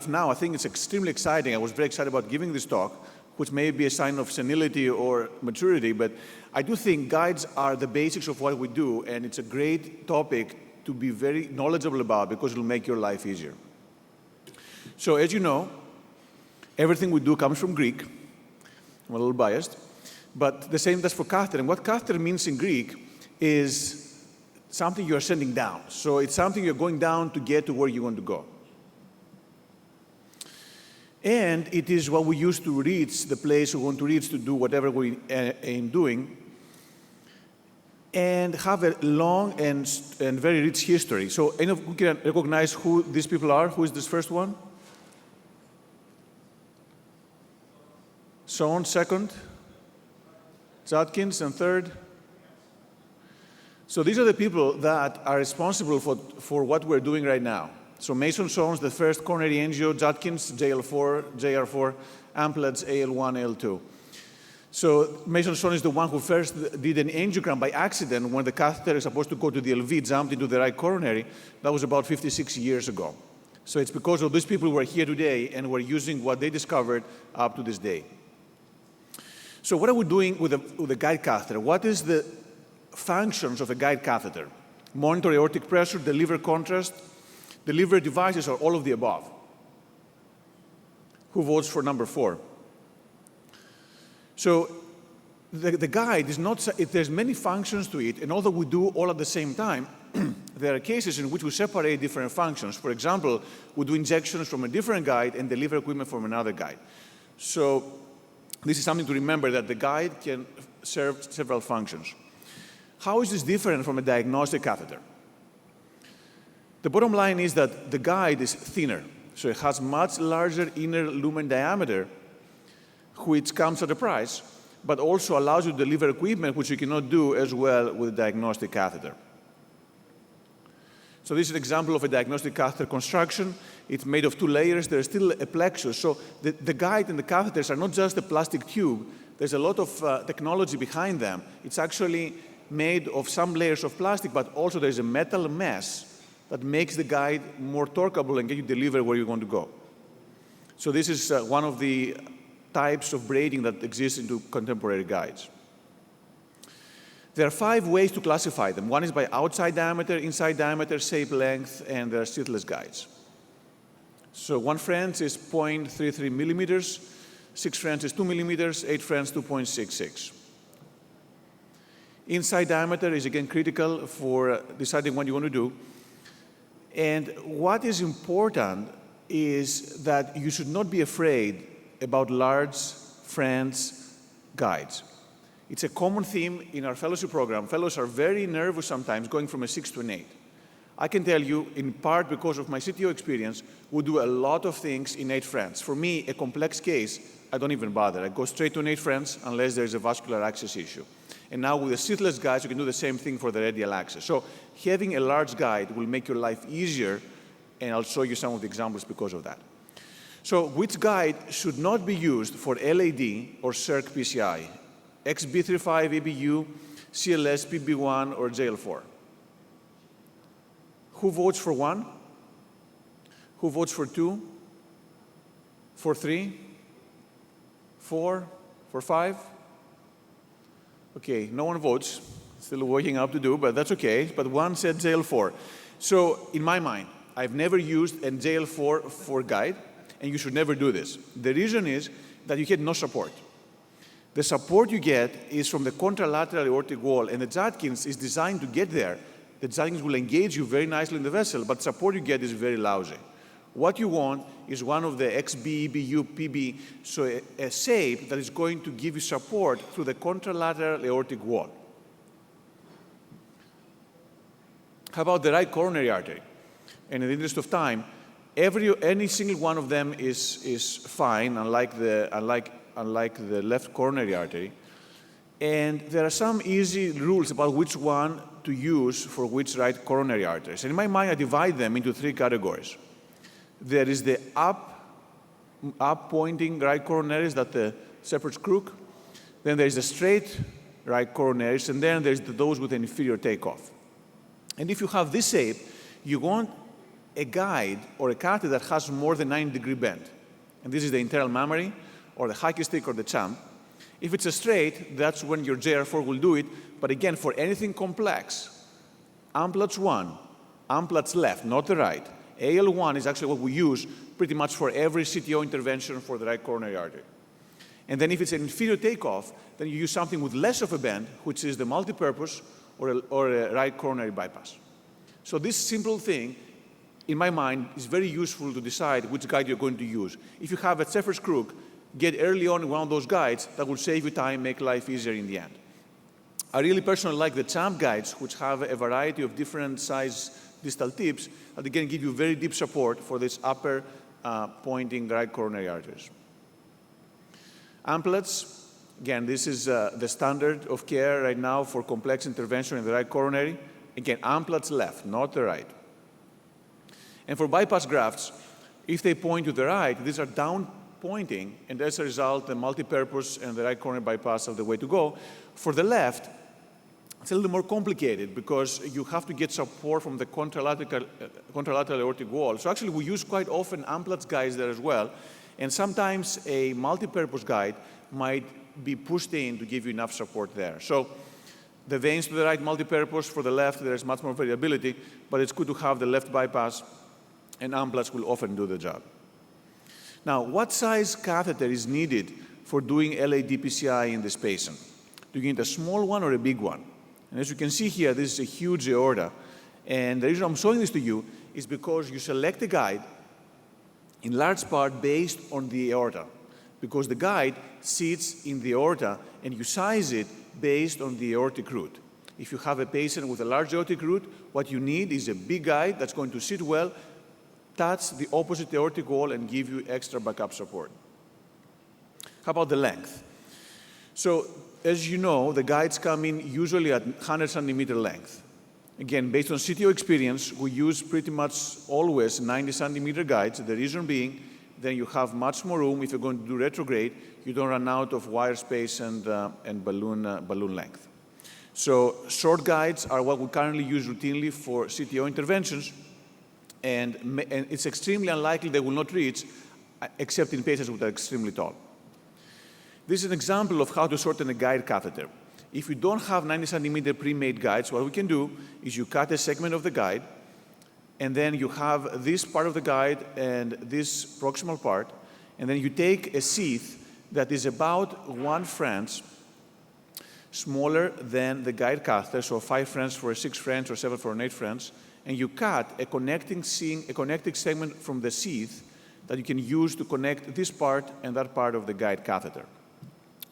now, I think it's extremely exciting. I was very excited about giving this talk, which may be a sign of senility or maturity, but I do think guides are the basics of what we do, and it's a great topic to be very knowledgeable about because it'll make your life easier. So as you know, everything we do comes from Greek. I'm a little biased, but the same does for Catheter. And what Catheter means in Greek is something you're sending down. So it's something you're going down to get to where you want to go. And it is what we use to reach the place we want to reach to do whatever we aim doing, and have a long and very rich history. So any of you can recognize who these people are? Who is this first one? Sohn, second. Judkins, and third. So these are the people that are responsible for what we're doing right now. So Mason Sohn's the first coronary angio, Judkins, JL4, JR4, Amplatz, AL1, AL2. So Mason Sohn is the one who first did an angiogram by accident when the catheter is supposed to go to the LV, jumped into the right coronary. That was about 56 years ago. So it's because of these people who are here today and we're using what they discovered up to this day. So what are we doing with a guide catheter? What is the functions of a guide catheter? Monitor aortic pressure, deliver contrast, deliver devices, or all of the above. Who votes for number 4? So the guide is not, there's many functions to it, and although we do all at the same time, there are cases in which we separate different functions. For example, we do injections from a different guide and deliver equipment from another guide. So this is something to remember, that the guide can serve several functions. How is this different from a diagnostic catheter? The bottom line is that the guide is thinner, so it has much larger inner lumen diameter, which comes at a price, but also allows you to deliver equipment which you cannot do as well with a diagnostic catheter. So this is an example of a diagnostic catheter construction. It's made of 2 layers. There's still a plexus. So the guide and the catheters are not just a plastic tube. There's a lot of technology behind them. It's actually made of some layers of plastic, but also there's a metal mesh that makes the guide more torqueable and get you deliver where you want to go. So this is one of the types of braiding that exists into contemporary guides. There are 5 ways to classify them. One is by outside diameter, inside diameter, shape, length, and there are sheathless guides. So 1 French is 0.33 millimeters, 6 French is 2 millimeters, 8 French 2.66. Inside diameter is again critical for deciding what you want to do. And what is important is that you should not be afraid about large French guides. It's a common theme in our fellowship program. Fellows are very nervous sometimes going from a 6 to an 8. I can tell you, in part because of my CTO experience, we do a lot of things in 8 French. For me, a complex case, I don't even bother. I go straight to an 8 French unless there's a vascular access issue. And now with the sheathless guides, you can do the same thing for the radial access. So having a large guide will make your life easier, and I'll show you some of the examples because of that. So which guide should not be used for LAD or CIRC PCI? XB35, ABU, CLS, PB1, or JL4? Who votes for 1? Who votes for 2? For 3? 4? For 5? Okay, no one votes. Still waking up to do, but that's okay. But 1 said JL4. So in my mind, I've never used a JL4 for guide, and you should never do this. The reason is that you get no support. The support you get is from the contralateral aortic wall, and the Judkins is designed to get there. The Judkins will engage you very nicely in the vessel, but support you get is very lousy. What you want is one of the XB, EBU, PB, so a shape that is going to give you support through the contralateral aortic wall. How about the right coronary artery? And in the interest of time, any single one of them is fine, unlike the left coronary artery. And there are some easy rules about which one to use for which right coronary arteries. And in my mind, I divide them into 3 categories. There is the up-pointing right coronaries that the shepherd's crook. Then there's the straight right coronaries, and then there's those with an inferior takeoff. And if you have this shape, you want a guide or a catheter that has more than 90-degree bend. And this is the internal mammary, or the hockey stick, or the champ. If it's a straight, that's when your JR4 will do it. But again, for anything complex, Amplatz 1, Amplatz left, not the right. AL1 is actually what we use pretty much for every CTO intervention for the right coronary artery. And then if it's an inferior takeoff, then you use something with less of a bend, which is the multipurpose or a right coronary bypass. So this simple thing, in my mind, is very useful to decide which guide you're going to use. If you have a Zephyr's crook, get early on one of those guides that will save you time, make life easier in the end. I really personally like the champ guides, which have a variety of different size distal tips that again give you very deep support for this upper pointing right coronary arteries. Amplatz, again, this is the standard of care right now for complex intervention in the right coronary. Again, Amplatz left, not the right. And for bypass grafts, if they point to the right, these are down pointing, and as a result, the multipurpose and the right coronary bypass are the way to go. For the left, it's a little more complicated because you have to get support from the contralateral aortic wall. So actually, we use quite often Amplatz guides there as well. And sometimes a multipurpose guide might be pushed in to give you enough support there. So the veins to the right, multipurpose. For the left, there is much more variability, but it's good to have the left bypass, and Amplatz will often do the job. Now, what size catheter is needed for doing LAD PCI in this patient? Do you need a small one or a big one? And as you can see here, this is a huge aorta. And the reason I'm showing this to you is because you select a guide in large part based on the aorta, because the guide sits in the aorta and you size it based on the aortic root. If you have a patient with a large aortic root, what you need is a big guide that's going to sit well, touch the opposite aortic wall, and give you extra backup support. How about the length? So, as you know, the guides come in usually at 100 centimeter length. Again, based on CTO experience, we use pretty much always 90 centimeter guides. The reason being, then you have much more room. If you're going to do retrograde, you don't run out of wire space and balloon length. So short guides are what we currently use routinely for CTO interventions, and it's extremely unlikely they will not reach, except in patients who are extremely tall. This is an example of how to shorten a guide catheter. If you don't have 90 centimeter pre-made guides, what we can do is you cut a segment of the guide, and then you have this part of the guide and this proximal part, and then you take a sheath that is about 1 French smaller than the guide catheter, so 5 French for a 6 French or 7 for an 8 French, and you cut a connecting segment from the sheath that you can use to connect this part and that part of the guide catheter.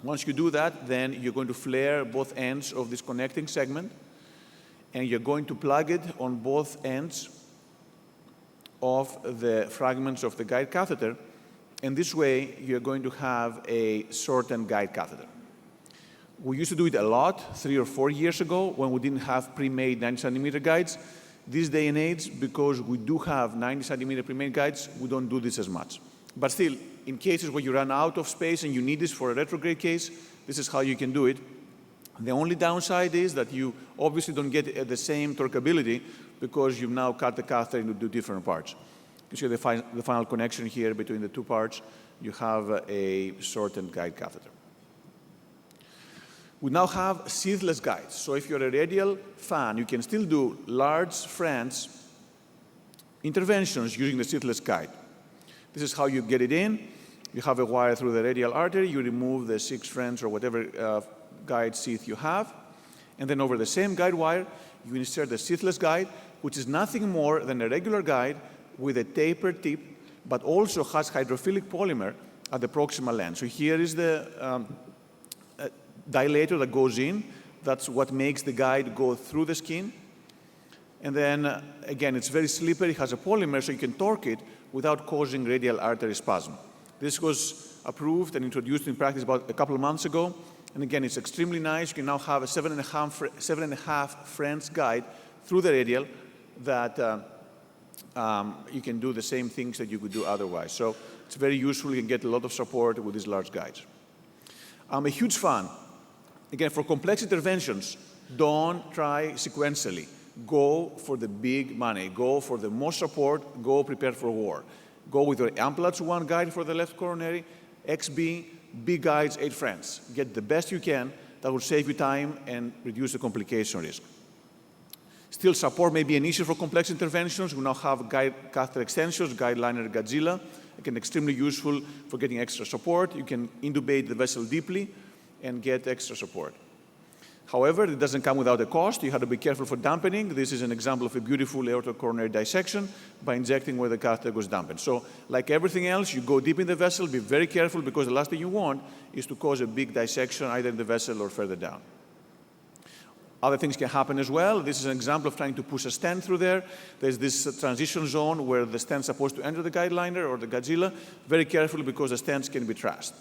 Once you do that, then you're going to flare both ends of this connecting segment, and you're going to plug it on both ends of the fragments of the guide catheter, and this way you're going to have a shortened guide catheter. We used to do it a lot 3 or 4 years ago when we didn't have pre-made 90 centimeter guides. This day and age, because we do have 90 centimeter pre-made guides, we don't do this as much. But still, in cases where you run out of space and you need this for a retrograde case, this is how you can do it. The only downside is that you obviously don't get the same torqueability because you've now cut the catheter into 2 different parts. You see the final connection here between the 2 parts. You have a shortened guide catheter. We now have sheathless guides. So if you're a radial fan, you can still do large French interventions using the sheathless guide. This is how you get it in. You have a wire through the radial artery. You remove the 6 French or whatever guide sheath you have. And then over the same guide wire, you insert the sheathless guide, which is nothing more than a regular guide with a tapered tip, but also has hydrophilic polymer at the proximal end. So here is the dilator that goes in. That's what makes the guide go through the skin. And then, again, it's very slippery. It has a polymer, so you can torque it without causing radial artery spasm. This was approved and introduced in practice about a couple of months ago. And again, it's extremely nice. You can now have a 7.5 French guide through the radial that you can do the same things that you could do otherwise. So it's very useful. You can get a lot of support with these large guides. I'm a huge fan. Again, for complex interventions, don't try sequentially. go for the big money. Go for the most support. Go prepared for war. Go with your Amplats 1 guide for the left coronary, XB, big guides, 8 friends. Get the best you can. That will save you time and reduce the complication risk. Still, support may be an issue for complex interventions. We now have guide catheter extensions, guideliner, Godzilla. Again, extremely useful for getting extra support. You can intubate the vessel deeply and get extra support. However, it doesn't come without a cost. You have to be careful for dampening. This is an example of a beautiful aortocoronary dissection by injecting where the catheter goes dampened. So, like everything else, you go deep in the vessel, be very careful, because the last thing you want is to cause a big dissection either in the vessel or further down. Other things can happen as well. This is an example of trying to push a stent through there. There's this transition zone where the stent's supposed to enter the guideliner or the Godzilla. Very careful, because the stents can be trashed.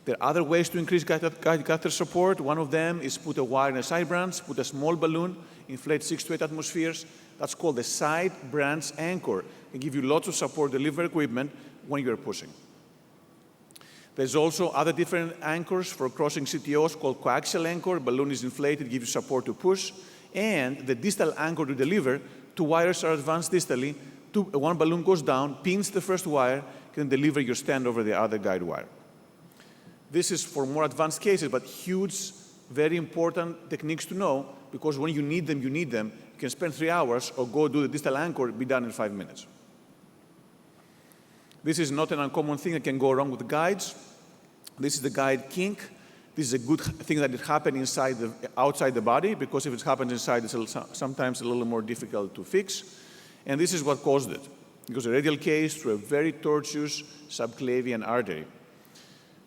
There are other ways to increase catheter support. One of them is put a wire in a side branch, put a small balloon, inflate 6 to 8 atmospheres. That's called the side branch anchor. It can give you lots of support delivery equipment when you're pushing. There's also other different anchors for crossing CTOs called coaxial anchor. Balloon is inflated, gives you support to push. And the distal anchor to deliver, 2 wires are advanced distally. One balloon goes down, pins the first wire, can deliver your stent over the other guide wire. This is for more advanced cases, but huge, very important techniques to know, because when you need them, you need them. You can spend 3 hours or go do the distal anchor, be done in 5 minutes. This is not an uncommon thing that can go wrong with the guides. This is the guide kink. This is a good thing that it happened outside the body, because if it happens inside, it's sometimes a little more difficult to fix. And this is what caused it. It was a radial case through a very tortuous subclavian artery.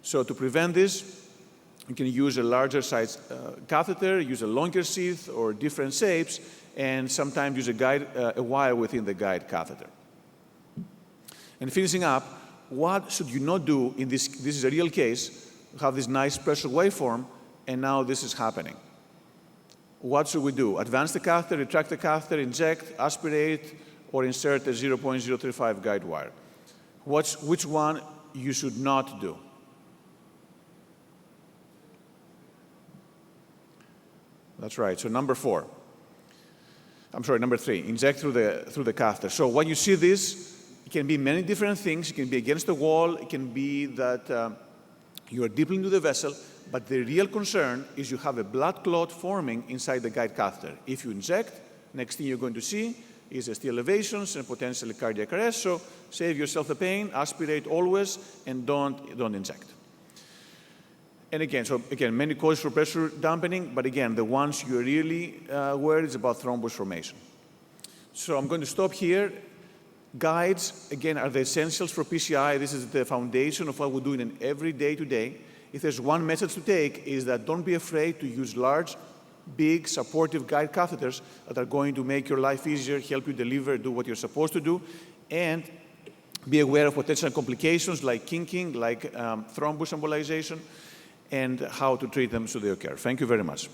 So to prevent this, you can use a larger size catheter, use a longer sheath or different shapes, and sometimes use a wire within the guide catheter. And finishing up, what should you not do in this? This is a real case. We have this nice pressure waveform, and now this is happening. What should we do? Advance the catheter, retract the catheter, inject, aspirate, or insert a 0.035 guide wire. Which one you should not do? That's right, so number 3, inject through the catheter. So when you see this, it can be many different things. It can be against the wall. It can be that you are deeply into the vessel, but the real concern is you have a blood clot forming inside the guide catheter. If you inject, next thing you're going to see is ST elevations and potentially cardiac arrest. So save yourself the pain, aspirate always, and don't inject. And again, many causes for pressure dampening, but again, the ones you're really worried is about thrombus formation. So I'm going to stop here. Guides, again, are the essentials for PCI. This is the foundation of what we're doing in every day-to-day. If there's one message to take, is that don't be afraid to use large, big, supportive guide catheters that are going to make your life easier, help you deliver, do what you're supposed to do, and be aware of potential complications like kinking, like thrombus embolization, and how to treat them should they occur. Thank you very much.